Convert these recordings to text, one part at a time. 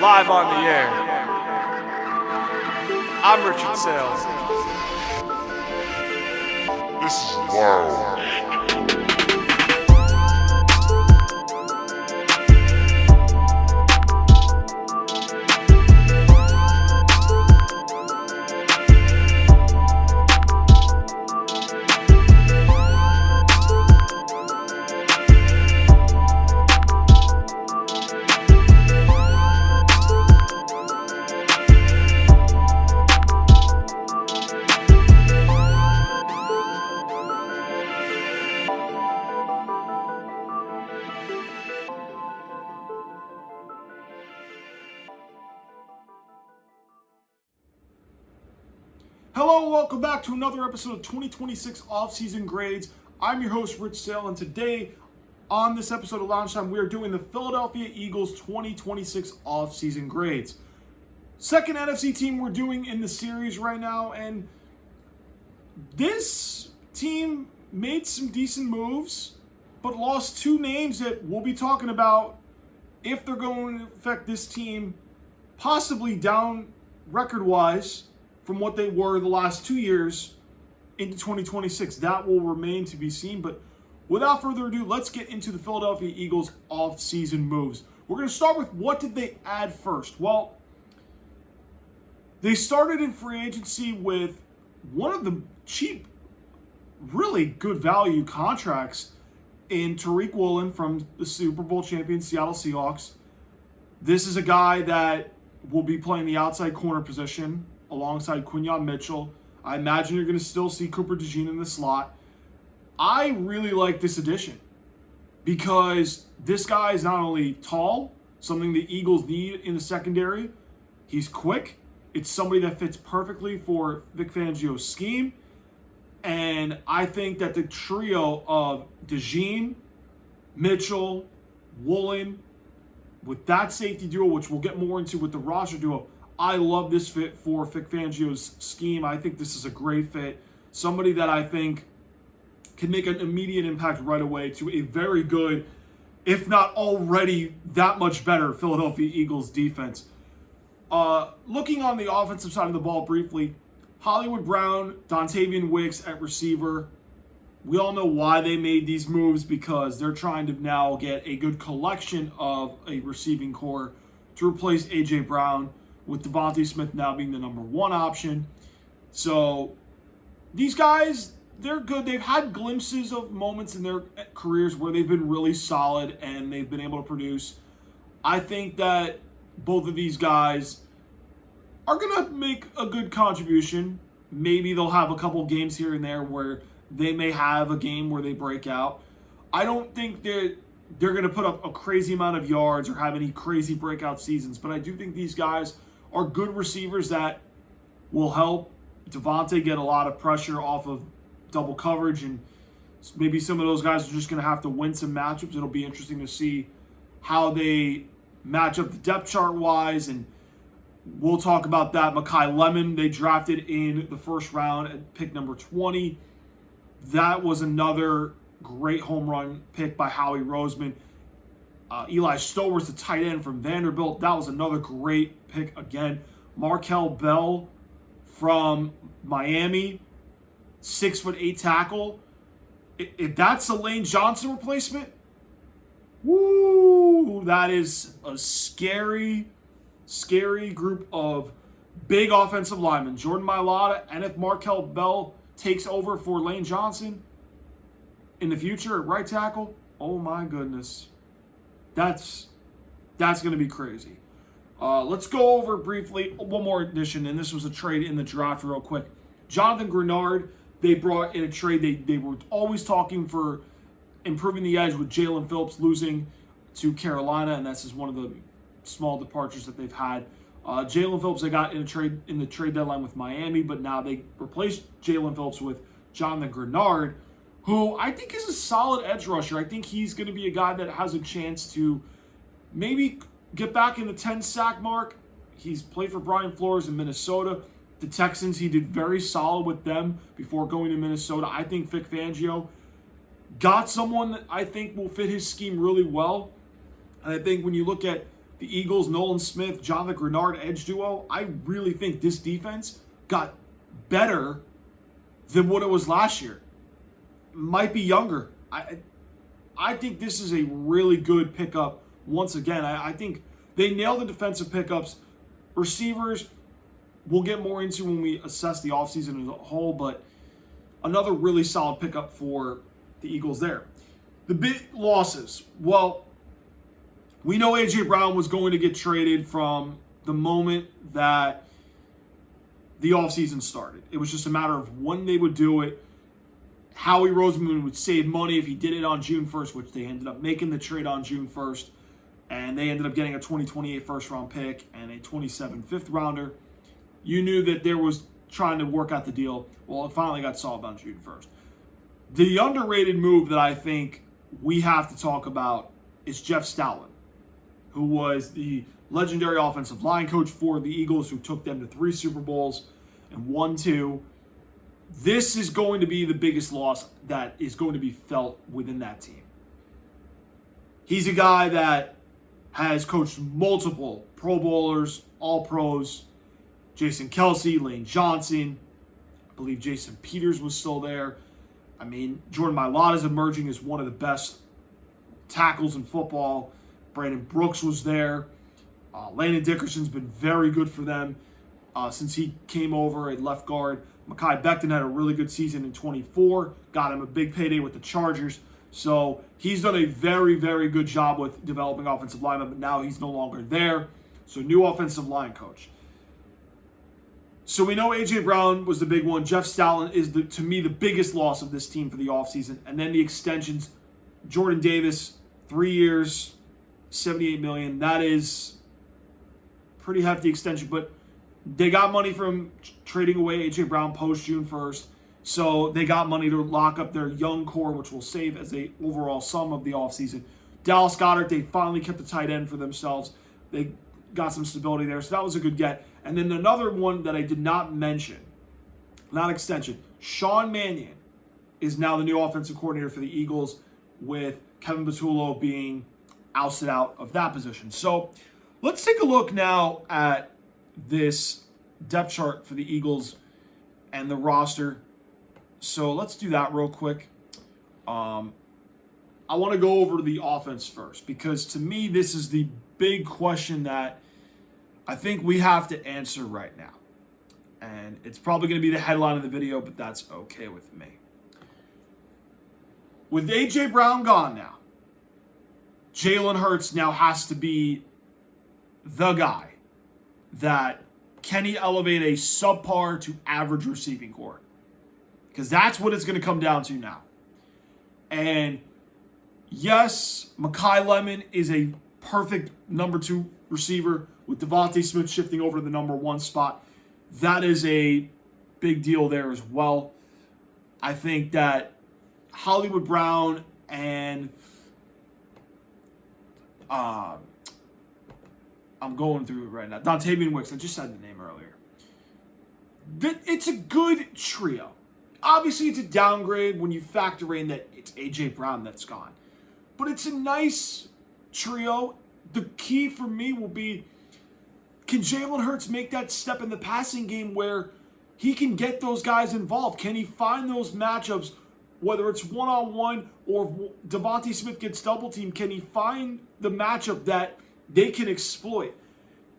live on the air. I'm Richard Saile. This is wild. Hello, welcome back to another episode of 2026 Offseason Grades. I'm your host, Rich Saile, and today on this episode of Lounge Time, we are doing the Philadelphia Eagles 2026 Offseason Grades. Second NFC team we're doing in the series right now, and this team made some decent moves, but lost two names that we'll be talking about if they're going to affect this team possibly down record-wise from what they were the last 2 years into 2026. That will remain to be seen. But without further ado, let's get into the Philadelphia Eagles off-season moves. We're going to start with what did they add first? Well, they started in free agency with one of the cheap, really good value contracts in Tariq Woolen from the Super Bowl champion Seattle Seahawks. This is a guy that will be playing the outside corner position alongside Quinyon Mitchell. I imagine you're going to still see Cooper DeJean in the slot. I really like this addition because this guy is not only tall, something the Eagles need in the secondary, he's quick. It's somebody that fits perfectly for Vic Fangio's scheme. And I think that the trio of DeJean, Mitchell, Woolen, with that safety duo, which we'll get more into with the roster duo, I love this fit for Vic Fangio's scheme. I think this is a great fit. Somebody that I think can make an immediate impact right away to a very good, if not already that much better, Philadelphia Eagles defense. Looking on the offensive side of the ball briefly, Hollywood Brown, Dontavian Wicks at receiver. We all know why they made these moves, because they're trying to now get a good collection of a receiving core to replace A.J. Brown, with Devontae Smith now being the number one option. So these guys, they're good. They've had glimpses of moments in their careers where they've been really solid and they've been able to produce. I think that both of these guys are going to make a good contribution. Maybe they'll have a couple games here and there where they may have a game where they break out. I don't think that they're going to put up a crazy amount of yards or have any crazy breakout seasons, but I do think these guys are good receivers that will help Devontae get a lot of pressure off of double coverage, and maybe some of those guys are just going to have to win some matchups. It'll be interesting to see how they match up the depth chart-wise, and we'll talk about that. Mekhi Lemon, they drafted in the first round at pick number 20. That was another great home run pick by Howie Roseman. Eli Stover's the tight end from Vanderbilt. That was another great pick again. Markel Bell from Miami, 6'8" tackle. If that's a Lane Johnson replacement, woo, that is a scary, scary group of big offensive linemen. Jordan Mailata, and if Markel Bell takes over for Lane Johnson in the future at right tackle, oh my goodness. That's going to be crazy. Let's go over briefly one more addition, and this was a trade in the draft real quick. Jonathan Grenard, they brought in a trade. They were always talking for improving the edge with Jalen Phillips losing to Carolina, and this is one of the small departures that they've had. Jalen Phillips they got in a trade in the trade deadline with Miami, but now they replaced Jalen Phillips with Jonathan Grenard, who I think is a solid edge rusher. I think he's going to be a guy that has a chance to maybe get back in the 10-sack mark. He's played for Brian Flores in Minnesota. The Texans, he did very solid with them before going to Minnesota. I think Vic Fangio got someone that I think will fit his scheme really well. And I think when you look at the Eagles, Nolan Smith, Jonathan Grenard edge duo, I really think this defense got better than what it was last year. Might be younger. I think this is a really good pickup once again. I think they nailed the defensive pickups. Receivers, we'll get more into when we assess the offseason as a whole, but another really solid pickup for the Eagles there. The big losses. Well, we know A.J. Brown was going to get traded from the moment that the offseason started. It was just a matter of when they would do it. Howie Roseman would save money if he did it on June 1st, which they ended up making the trade on June 1st. And they ended up getting a 2028 first-round pick and a 27 fifth-rounder. You knew that there was trying to work out the deal. Well, it finally got solved on June 1st. The underrated move that I think we have to talk about is Jeff Stoutland, who was the legendary offensive line coach for the Eagles, who took them to 3 Super Bowls and won 2. This is going to be the biggest loss that is going to be felt within that team. He's a guy that has coached multiple Pro Bowlers, All-Pros, Jason Kelsey, Lane Johnson. I believe Jason Peters was still there. I mean, Jordan Mailata is emerging as one of the best tackles in football. Brandon Brooks was there. Landon Dickerson's been very good for them since he came over at left guard. Mekhi Becton had a really good season in 24. Got him a big payday with the Chargers. So he's done a very, very good job with developing offensive linemen, but now he's no longer there. So new offensive line coach. So we know A.J. Brown was the big one. Jeff Stoutland is, to me, the biggest loss of this team for the offseason. And then the extensions. Jordan Davis, 3 years, $78 million. That is pretty hefty extension. But they got money from trading away A.J. Brown post June 1st. So they got money to lock up their young core, which will save as a overall sum of the offseason. Dallas Goedert, they finally kept the tight end for themselves. They got some stability there. So that was a good get. And then another one that I did not mention, not extension, Sean Mannion is now the new offensive coordinator for the Eagles, with Kevin Patullo being ousted out of that position. So let's take a look now at this depth chart for the Eagles and the roster. So let's do that real quick. I want to go over the offense first, because to me, this is the big question that I think we have to answer right now. And it's probably going to be the headline of the video, but that's okay with me. With A.J. Brown gone now, Jalen Hurts now has to be the guy that can he elevate a subpar to average receiving core? Because that's what it's going to come down to now. And yes, Mekhi Lemon is a perfect number 2 receiver, with Devontae Smith shifting over to the number 1 spot. That is a big deal there as well. I think that Hollywood Brown and I'm going through it right now. Dontavian Wicks, I just said the name earlier. It's a good trio. Obviously, it's a downgrade when you factor in that it's A.J. Brown that's gone. But it's a nice trio. The key for me will be, can Jalen Hurts make that step in the passing game where he can get those guys involved? Can he find those matchups, whether it's one-on-one or if Devontae Smith gets double-teamed, can he find the matchup that they can exploit?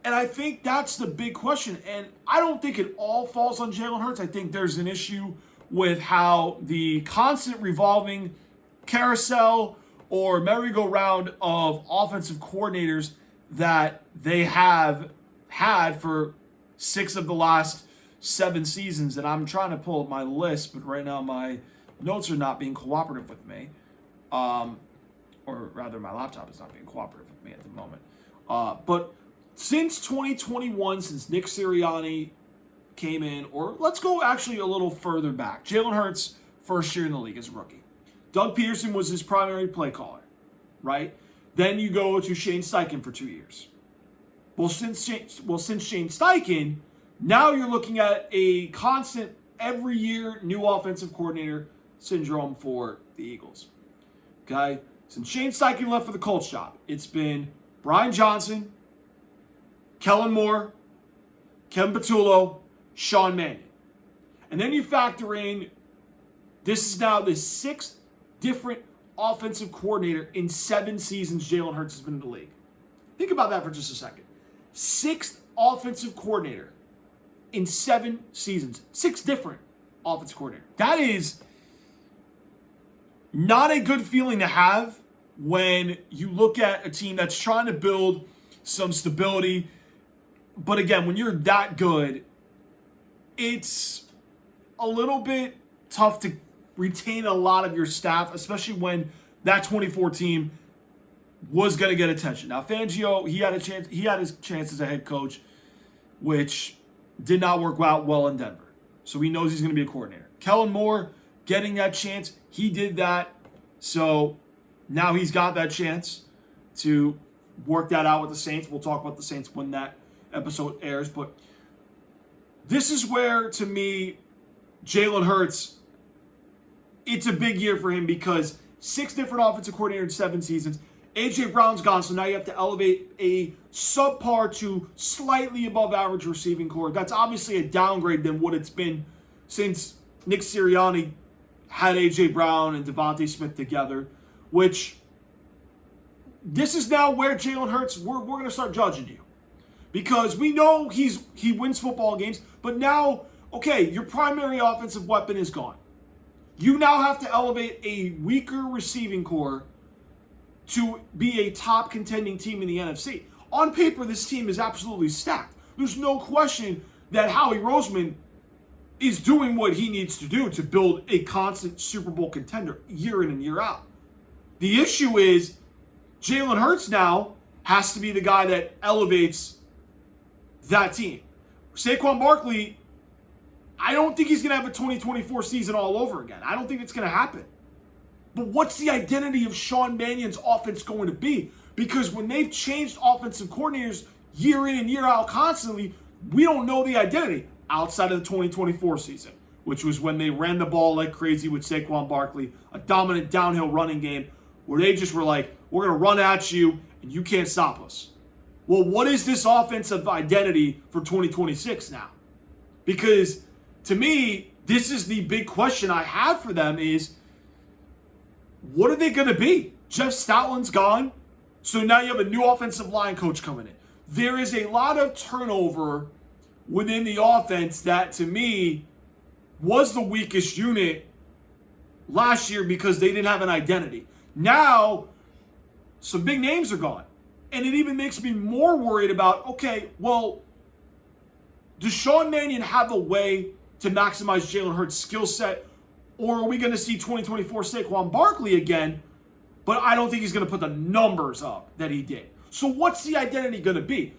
And I think that's the big question. And I don't think it all falls on Jalen Hurts. I think there's an issue with how the constant revolving carousel or merry-go-round of offensive coordinators that they have had for 6 of the last 7 seasons. And I'm trying to pull up my list, but right now my notes are not being cooperative with me. Or rather, my laptop is not being cooperative with me at the moment. But since 2021, since Nick Sirianni came in, or let's go actually a little further back. Jalen Hurts, first year in the league as a rookie. Doug Peterson was his primary play caller, right? Then you go to Shane Steichen for 2 years. Well, since Shane Steichen, now you're looking at a constant, every year, new offensive coordinator syndrome for the Eagles. Okay? Since Shane Steichen left for the Colts job, it's been Brian Johnson, Kellen Moore, Kevin Patullo, Sean Mannion. And then you factor in, this is now the 6th different offensive coordinator in 7 seasons Jalen Hurts has been in the league. Think about that for just a second. 6th offensive coordinator in 7 seasons. 6 different offensive coordinator. That is not a good feeling to have when you look at a team that's trying to build some stability. But again, when you're that good, it's a little bit tough to retain a lot of your staff, especially when that 24 team was going to get attention. Now, Fangio, he had his chance as a head coach, which did not work out well in Denver. So he knows he's going to be a coordinator. Kellen Moore getting that chance, he did that. So now he's got that chance to work that out with the Saints. We'll talk about the Saints when that episode airs. But this is where, to me, Jalen Hurts, it's a big year for him because 6 different offensive coordinators in 7 seasons. A.J. Brown's gone, so now you have to elevate a subpar to slightly above average receiving core. That's obviously a downgrade than what it's been since Nick Sirianni had A.J. Brown and Devontae Smith together, which this is now where Jalen Hurts, we're going to start judging you. Because we know he wins football games, but now, okay, your primary offensive weapon is gone. You now have to elevate a weaker receiving core to be a top contending team in the NFC. On paper, this team is absolutely stacked. There's no question that Howie Roseman is doing what he needs to do to build a constant Super Bowl contender year in and year out. The issue is Jalen Hurts now has to be the guy that elevates that team. Saquon Barkley, I don't think he's going to have a 2024 season all over again. I don't think it's going to happen. But what's the identity of Sean Mannion's offense going to be? Because when they've changed offensive coordinators year in and year out constantly, we don't know the identity outside of the 2024 season, which was when they ran the ball like crazy with Saquon Barkley, a dominant downhill running game where they just were like, we're going to run at you and you can't stop us. Well, what is this offensive identity for 2026 now? Because to me, this is the big question I have for them is, what are they going to be? Jeff Stoutland's gone, so now you have a new offensive line coach coming in. There is a lot of turnover within the offense that, to me, was the weakest unit last year because they didn't have an identity. Now, some big names are gone. And it even makes me more worried about, okay, well, does Sean Mannion have a way to maximize Jalen Hurts' skill set? Or are we going to see 2024 Saquon Barkley again? But I don't think he's going to put the numbers up that he did. So what's the identity going to be?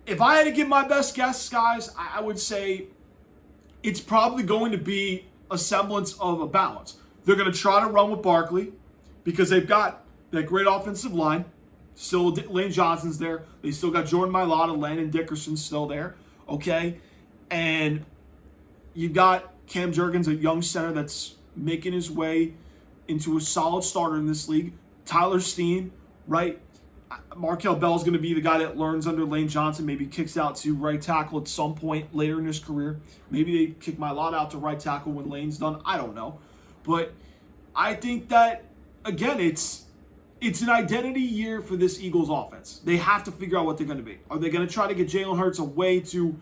If I had to give my best guess, guys, I would say it's probably going to be a semblance of a balance. They're going to try to run with Barkley because they've got that great offensive line. Still, Lane Johnson's there. They still got Jordan Mailata, Landon Dickerson still there. Okay? And you got Cam Jurgens, a young center that's making his way into a solid starter in this league. Tyler Steen, right? Markel Bell's going to be the guy that learns under Lane Johnson, maybe kicks out to right tackle at some point later in his career. Maybe they kick Mailata out to right tackle when Lane's done. I don't know. But I think that, again, it's an identity year for this Eagles offense. They have to figure out what they're going to be. Are they going to try to get Jalen Hurts a way to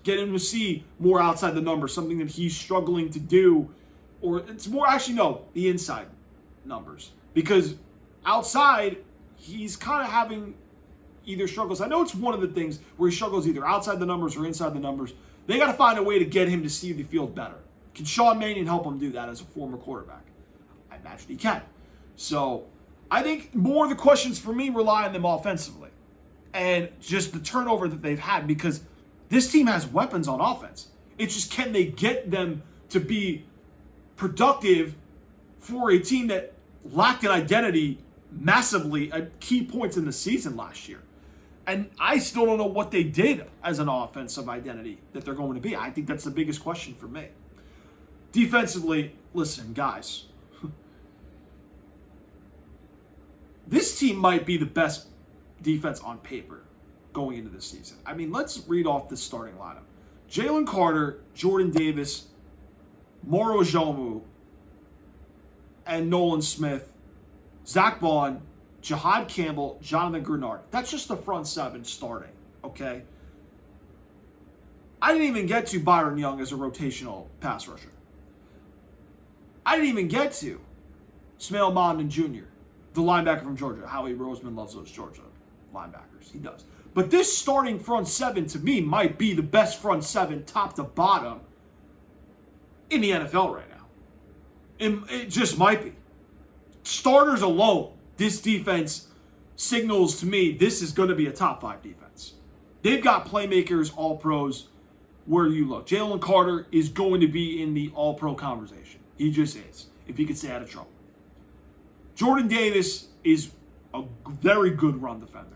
get him to see more outside the numbers, something that he's struggling to do? Or it's more, actually, no, the inside numbers. Because outside, he's kind of having either struggles. I know it's one of the things where he struggles either outside the numbers or inside the numbers. They got to find a way to get him to see the field better. Can Sean Mannion help him do that as a former quarterback? I imagine he can. So I think more of the questions for me rely on them offensively and just the turnover that they've had, because this team has weapons on offense. It's just, can they get them to be productive for a team that lacked an identity massively at key points in the season last year? And I still don't know what they did as an offensive identity that they're going to be. I think that's the biggest question for me. Defensively, listen, guys. This team might be the best defense on paper going into this season. I mean, let's read off the starting lineup. Jalen Carter, Jordan Davis, Moro Jomu, and Nolan Smith, Zach Bond, Jahad Campbell, Jonathan Grenard. That's just the front seven starting, okay? I didn't even get to Byron Young as a rotational pass rusher. I didn't even get to Smail Mondon Jr., the linebacker from Georgia. Howie Roseman loves those Georgia linebackers. He does. But this starting front seven, to me, might be the best front seven, top to bottom, in the NFL right now. It just might be. Starters alone, this defense signals to me this is going to be a top 5 defense. They've got playmakers, all-pros, where you look. Jalen Carter is going to be in the all-pro conversation. He just is, if he could stay out of trouble. Jordan Davis is a very good run defender.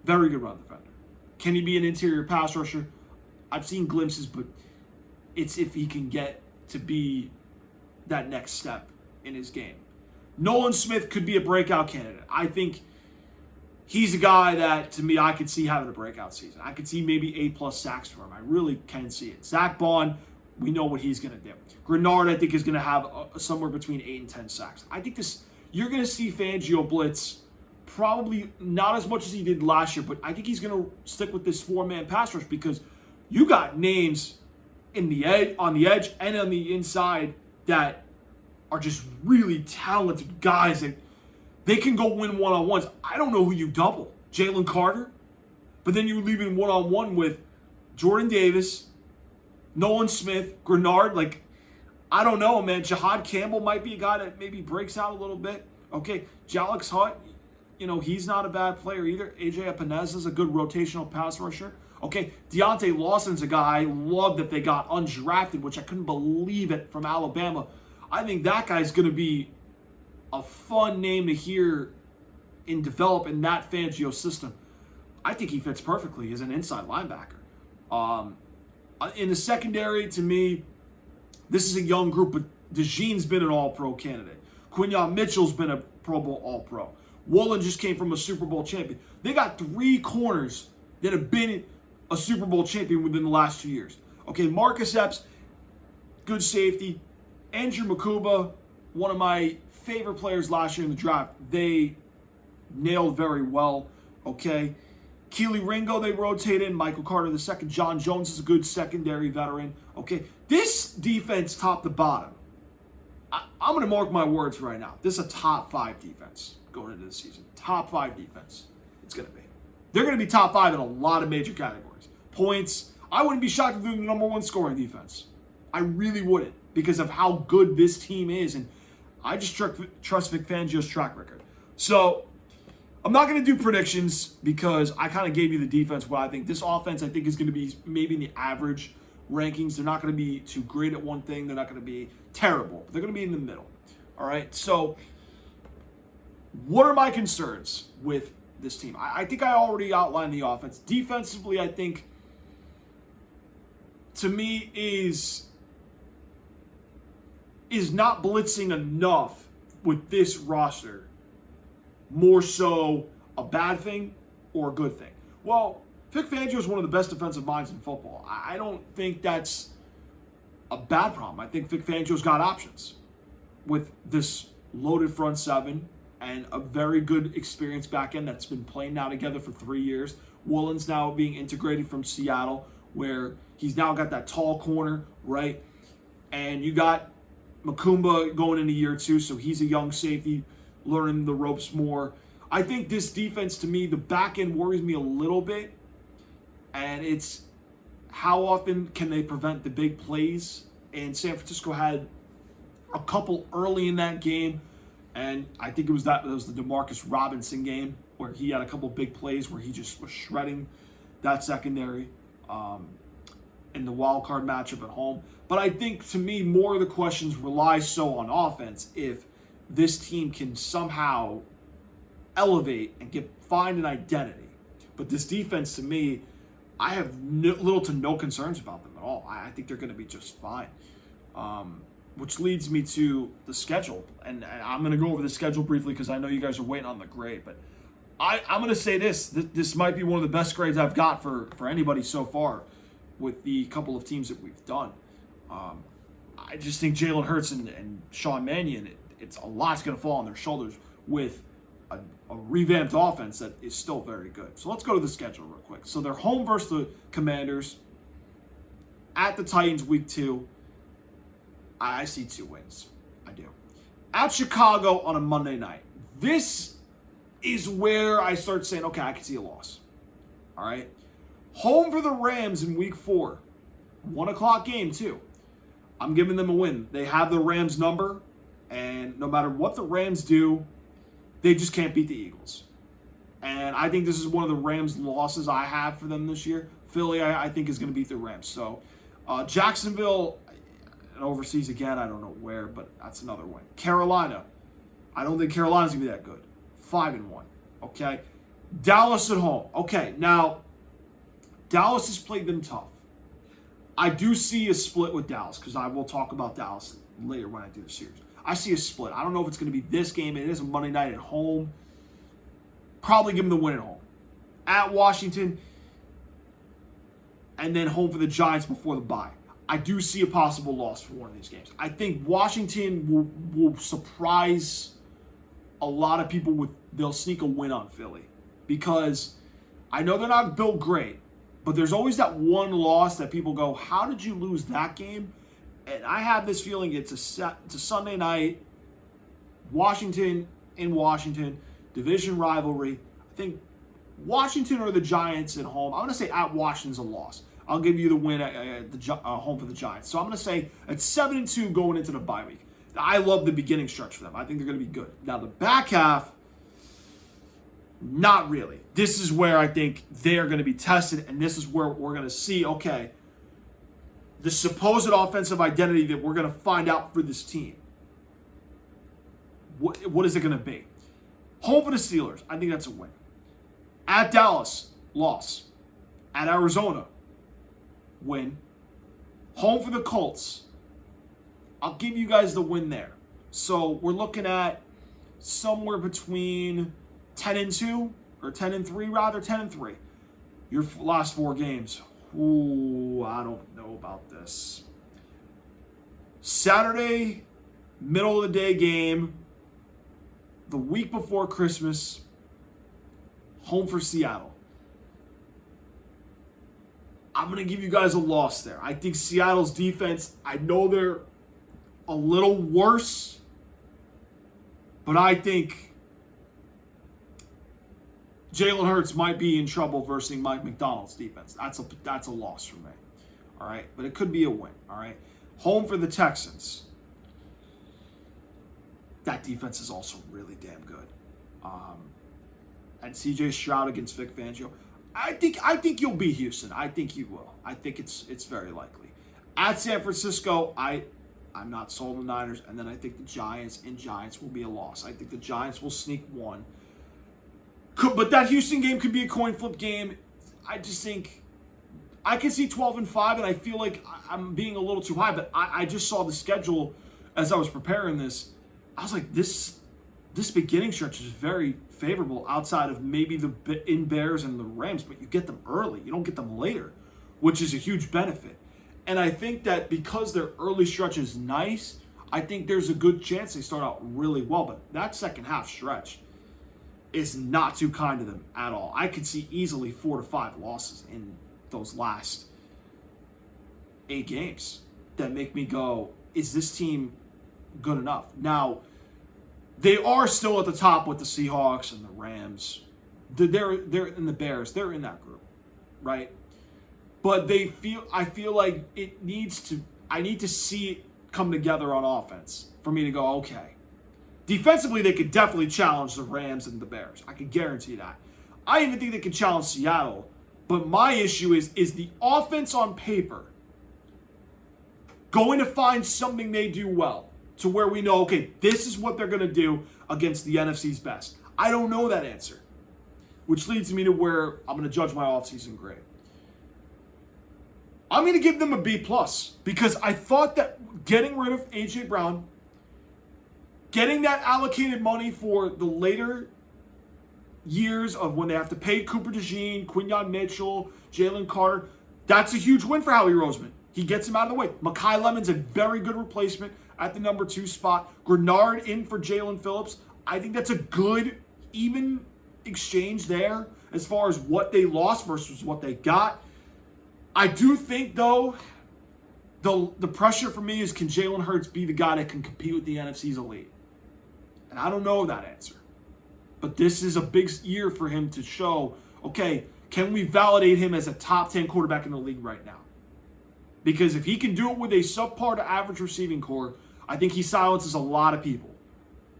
Very good run defender. Can he be an interior pass rusher? I've seen glimpses, but it's if he can get to be that next step in his game. Nolan Smith could be a breakout candidate. I think he's a guy that, to me, I could see having a breakout season. I could see maybe 8+ sacks for him. I really can see it. Zach Bond, we know what he's going to do. Grenard, I think, is going to have somewhere between 8 and 10 sacks. I think you're going to see Fangio blitz probably not as much as he did last year, but I think he's going to stick with this 4-man pass rush because you got names on the edge and on the inside that are just really talented guys that they can go win one-on-ones. I don't know who you double. Jalen Carter? But then you're leaving one-on-one with Jordan Davis, Nolan Smith, Grenard. Like, I don't know, man. Jahad Campbell might be a guy that maybe breaks out a little bit. Okay, Jalix Hutt, he's not a bad player either. AJ Epinez is a good rotational pass rusher. Okay, Deontay Lawson's a guy I love that they got undrafted, which I couldn't believe it, from Alabama. I think that guy's going to be a fun name to hear and develop in that Fangio system. I think he fits perfectly as an inside linebacker. In the secondary, to me, this is a young group, but DeJean's been an all-pro candidate. Quinyon Mitchell's been a Pro Bowl all-pro. Woolen just came from a Super Bowl champion. They got 3 corners that have been a Super Bowl champion within the last 2 years. Okay, Marcus Epps, good safety. Andrew Makuba, one of my favorite players last year in the draft. They nailed very well, okay? Keely Ringo, they rotate in. Michael Carter II. John Jones is a good secondary veteran, okay? This defense, top to bottom, I'm going to mark my words right now. This is a top 5 defense going into the season. Top 5 defense. It's going to be. They're going to be top 5 in a lot of major categories. Points. I wouldn't be shocked if they're the number 1 scoring defense. I really wouldn't, because of how good this team is, and I just trust Vic Fangio's track record. So I'm not going to do predictions because I kind of gave you the defense. What I think this offense, I think, is going to be maybe in the average rankings. They're not going to be too great at one thing. They're not going to be terrible. They're going to be in the middle. All right. So what are my concerns with this team? I think I already outlined the offense. Defensively, I think, to me, is not blitzing enough with this roster more so a bad thing or a good thing? Well, Vic Fangio is one of the best defensive minds in football. I don't think that's a bad problem. I think Vic Fangio's got options with this loaded front seven and a very good experienced back end that's been playing now together for 3 years. Woolen's now being integrated from Seattle, where he's now got that tall corner, right? And you got Makumba going into year 2, so he's a young safety, learning the ropes more. I think this defense, to me, the back end worries me a little bit, and it's how often can they prevent the big plays. And San Francisco had a couple early in that game, and I think it was the DeMarcus Robinson game where he had a couple big plays where he just was shredding that secondary in the wild card matchup at home. But I think, to me, more of the questions rely so on offense. If this team can somehow elevate and find an identity. But this defense, to me, I have little to no concerns about them at all. I think they're going to be just fine. Which leads me to the schedule. And I'm going to go over the schedule briefly because I know you guys are waiting on the grade. But I'm going to say this. This might be one of the best grades I've got for anybody so far with the couple of teams that we've done. I just think Jalen Hurts and Sean Mannion, it's a lot's going to fall on their shoulders with a revamped offense that is still very good. So let's go to the schedule real quick. So they're home versus the Commanders, at the Titans week 2. I see 2 wins. I do. At Chicago on a Monday night. This is where I start saying, okay, I can see a loss. All right. Home for the Rams in week 4. 1 o'clock game, too. I'm giving them a win. They have the Rams number, and no matter what the Rams do, they just can't beat the Eagles. And I think this is one of the Rams' losses I have for them this year. Philly, I think, is going to beat the Rams. So, Jacksonville, and overseas again, I don't know where, but that's another win. Carolina, I don't think Carolina's going to be that good. 5-1, okay? Dallas at home. Okay, now, Dallas has played them tough. I do see a split with Dallas, because I will talk about Dallas later when I do the series. I see a split. I don't know if it's going to be this game. It is a Monday night at home. Probably give them the win at home. At Washington, and then home for the Giants before the bye. I do see a possible loss for one of these games. I think Washington will surprise a lot of people they'll sneak a win on Philly. Because I know they're not built great, but there's always that one loss that people go, how did you lose that game? And I have this feeling it's a Sunday night, Washington in Washington, division rivalry. I think Washington or the Giants at home. I'm going to say at Washington's a loss. I'll give you the win at the home for the Giants. So I'm going to say it's 7-2 going into the bye week. I love the beginning stretch for them. I think they're going to be good. Now the back half, not really. This is where I think they're going to be tested, and this is where we're going to see, okay, the supposed offensive identity that we're going to find out for this team. What is it going to be? Home for the Steelers. I think that's a win. At Dallas, loss. At Arizona, win. Home for the Colts. I'll give you guys the win there. So we're looking at somewhere between 10-2, or 10-3 rather, 10-3. Your last 4 games. Ooh, I don't know about this. Saturday, middle of the day game, the week before Christmas, home for Seattle. I'm going to give you guys a loss there. I think Seattle's defense, I know they're a little worse, but I think Jalen Hurts might be in trouble versus Mike McDonald's defense. That's a loss for me. All right, but it could be a win. All right, home for the Texans. That defense is also really damn good. And C.J. Stroud against Vic Fangio. I think you'll beat Houston. I think you will. I think it's very likely. At San Francisco, I'm not sold on the Niners, and then I think the Giants will be a loss. I think the Giants will sneak one. But that Houston game could be a coin flip game. I just think I can see 12-5, and I feel like I'm being a little too high. But I just saw the schedule as I was preparing this. I was like, this beginning stretch is very favorable outside of maybe the Bears and the Rams, but you get them early. You don't get them later, which is a huge benefit. And I think that because their early stretch is nice, I think there's a good chance they start out really well. But that second half stretch is not too kind to them at all. I could see easily 4 to 5 losses in those last 8 games that make me go, is this team good enough? Now, they are still at the top with the Seahawks and the Rams. They're in the Bears. They're in that group, right? But I feel like I need to see it come together on offense for me to go, okay. Defensively, they could definitely challenge the Rams and the Bears. I can guarantee that. I even think they can challenge Seattle. But my issue is the offense on paper going to find something they do well to where we know, okay, this is what they're going to do against the NFC's best? I don't know that answer, which leads me to where I'm going to judge my offseason grade. I'm going to give them a B+, because I thought that getting rid of A.J. Brown, getting that allocated money for the later years of when they have to pay Cooper DeJean, Quinyon Mitchell, Jalen Carter. That's a huge win for Howie Roseman. He gets him out of the way. Mekhi Lemon's a very good replacement at the number 2 spot. Grenard in for Jalen Phillips. I think that's a good, even exchange there as far as what they lost versus what they got. I do think, though, the pressure for me is, can Jalen Hurts be the guy that can compete with the NFC's elite? And I don't know that answer. But this is a big year for him to show, okay, can we validate him as a top 10 quarterback in the league right now? Because if he can do it with a subpar to average receiving core, I think he silences a lot of people.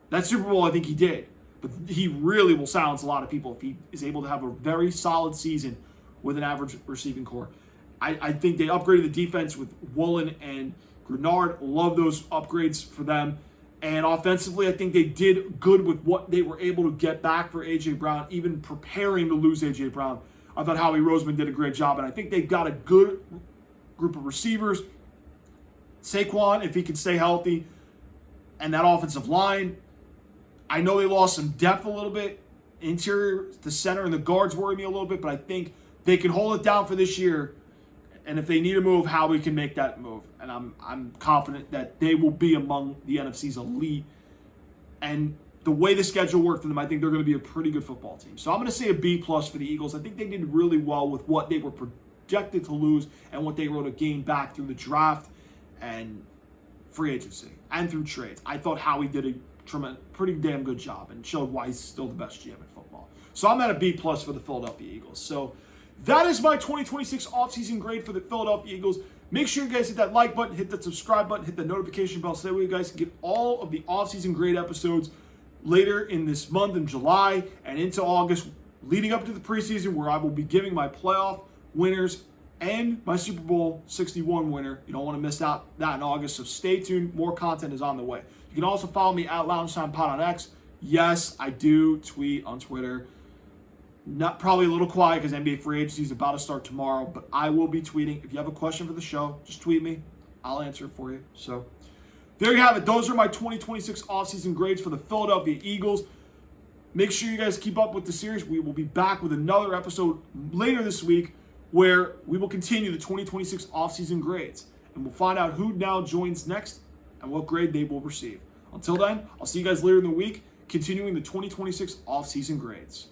That Super Bowl, I think he did. But he really will silence a lot of people if he is able to have a very solid season with an average receiving core. I think they upgraded the defense with Woolen and Grenard. Love those upgrades for them. And offensively, I think they did good with what they were able to get back for A.J. Brown, even preparing to lose A.J. Brown. I thought Howie Roseman did a great job, and I think they've got a good group of receivers. Saquon, if he can stay healthy, and that offensive line. I know they lost some depth a little bit. Interior, the center, and the guards worry me a little bit, but I think they can hold it down for this year. And if they need a move, Howie can make that move. And I'm confident that they will be among the NFC's elite. And the way the schedule worked for them, I think they're going to be a pretty good football team. So I'm going to say a B+ for the Eagles. I think they did really well with what they were projected to lose and what they were able to gain back through the draft and free agency and through trades. I thought Howie did a pretty damn good job and showed why he's still the best GM in football. So I'm at a B+ for the Philadelphia Eagles. So that is my 2026 offseason grade for the Philadelphia Eagles. Make sure you guys hit that like button, hit that subscribe button, hit the notification bell so that way you guys can get all of the offseason grade episodes later in this month in July and into August, leading up to the preseason, where I will be giving my playoff winners and my Super Bowl 61 winner. You don't want to miss out that in August, so stay tuned. More content is on the way. You can also follow me at LoungeTimePod on X. Yes, I do tweet on Twitter. Not probably a little quiet because NBA free agency is about to start tomorrow, but I will be tweeting. If you have a question for the show, just tweet me. I'll answer it for you. So there you have it. Those are my 2026 offseason grades for the Philadelphia Eagles. Make sure you guys keep up with the series. We will be back with another episode later this week where we will continue the 2026 offseason grades. And we'll find out who now joins next and what grade they will receive. Until then, I'll see you guys later in the week, continuing the 2026 offseason grades.